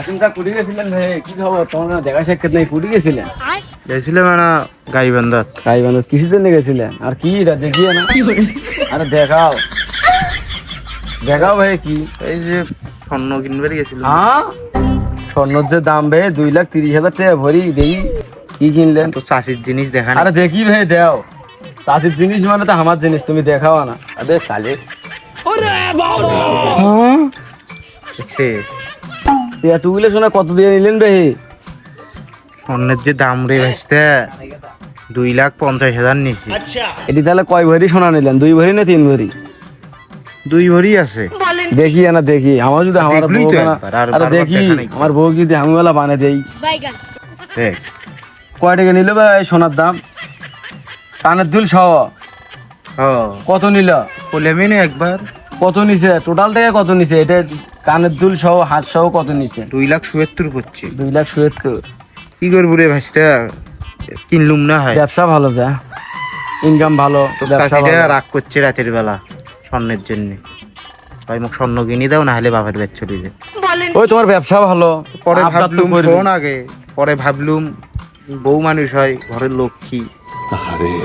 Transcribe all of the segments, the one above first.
কাসিমদা কুড়ি গেছিলেন ভাই, কি খবর? তোমার দেখা সাক্ষাৎ নেই, কুড়ি গেছিলেন? গেছিলাম না গাইবান্ধাত। গাইবান্ধা কিসের জন্য গেছিলেন? আর কি এটা দেখিয়ে না? আরে দেখাও দেখাও ভাই কি? এই যে স্বর্ণ কিনবার গেছিলাম। হ্যাঁ, স্বর্ণের যে দাম ভাই 2,30,000 টাকা ভরি। দেখি কি কিনলেন? তো চাষির জিনিস দেখা আরে দেখি ভাই দেও, চাষির জিনিস মানে তো আমার জিনিস, তুমি দেখাও না। আবে সালে দেখছে এতগুলো শোনা কত দিয়ে নিলেন ভাই? স্বর্ণের যে দাম রে ভাইস্তে 2,50,000 নিছি। এটি তাহলে কয় ভরি সোনা নিলেন? 2 ভরি না 3 ভরি? 2 ভরি আছে। দেখি না দেখি, আমার যদি আমার দেখলই বউ তো না, একবার, আর আরে বারবার দেখি দেখা নাই। আমার বউ যদি হামিওয়ালা বানিয়ে দেই। দেখ কয় টাকা নিল ভাই সোনার দাম? কানের দুল সহ ও কত নিল? বলেমি না একবার কত নিছে টোটাল টাকা? কত নিছে এটা? কানের দুল সহ হাত সহ কত নিছে? 2,70,000 করছে। 2,70,000। কি করবো রে ভাইস্তে, কিনলুম না হয়। ব্যবসা ভালো, যা ইনকাম ভালো, তো ব্যবসা চাষিরা ভালো। রাগ করছে রাতের বেলা স্বর্ণের জন্য। ভাই মোক স্বর্ণ কিনে দাও, না হলে বাপের বাড়ি চলে যায়। ওই তোমার ব্যবসা ভালো, পরে আবদার তো ভাবলুম করবে। শোন আগে, পরে ভাবলুম বউ মানুষ হয়, ঘরের লক্ষ্মী।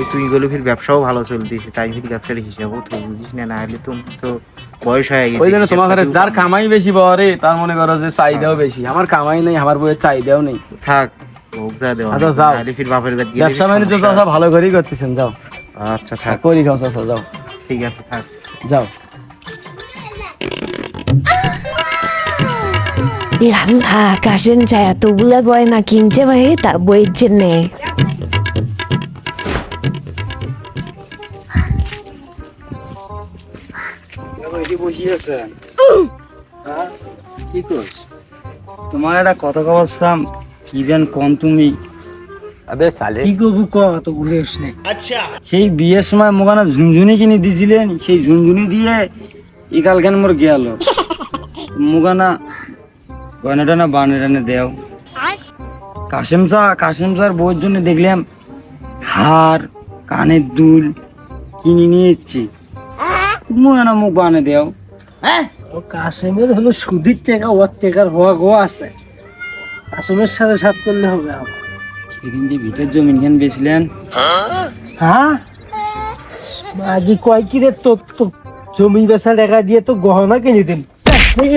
ওই তুই গেলে ফির ব্যবসাও ভালো চলতেছে, তাই ফির ব্যবসার হিসাবও তো বুঝিস না, না হলে তুমি তো বয়স হয়ে গেছে। ওই জন্য হিসাব তোমার ঘরে পাতিও যার কম। কামাই বেশি বাবারে, তার মনে করো যে চাহিদাও বেশি। আমার কামাই নেই, আমার বইয়ের চাহিদাও নেই। থাক ভোগ যা দেওয়া, আচ্ছা, যাও। নাহলে ফির বাপের বাড়ি গেলে ব্যবসা ফির বাণিজ্য তো সমস্যা। সব ভালো করেই করতেছেন, যাও। আচ্ছা থাক, করি খাও চাচা, যাও ঠিক আছে থাক। যাও। কাশেন চায় এতগুলা গয়না কিনছে ভাই তার বইয়ের জন্যে। কি করছ? তোমার একটা কথা বলছিলাম, কি যেন কম তুমি আবে সালে কি করবো কত ভুলে আসলে। সেই বিয়ের সময় মোকানা ঝুনঝুনি কিনে দিয়েছিলেন, সেই ঝুনঝুনি দিয়ে ইকাল কেন মোর গেল মোকানা গয়না টানা বানে টানে দেও। কাশেম স্যার বউর জন্য দেখলাম হার কানের দুল কিনে নিয়ে এসছি, মোকানা মুখ বানে দেও। ও কাশেমের হলো সুদির টাকা, ওর টাকার হওয়া গো আছে। কাশেমের সাথে সাথ করলে হবে আমার। সেদিন যে ভিতর জমিন খান বেছিলেন, হ্যাঁ আগে কয় কি রে, তো তো জমি বেচা টাকা দিয়ে তো গহনা কিনে দিন।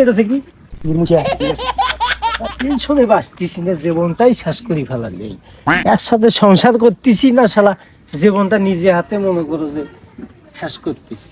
এটা থেকে টেনশনে বাঁচতেছি না, জীবনটাই শেষ করে ফেলালে। এর সাথে সংসার করতেছি না শালা, জীবনটা নিজে হাতে মনে করো যে শেষ করতেছি।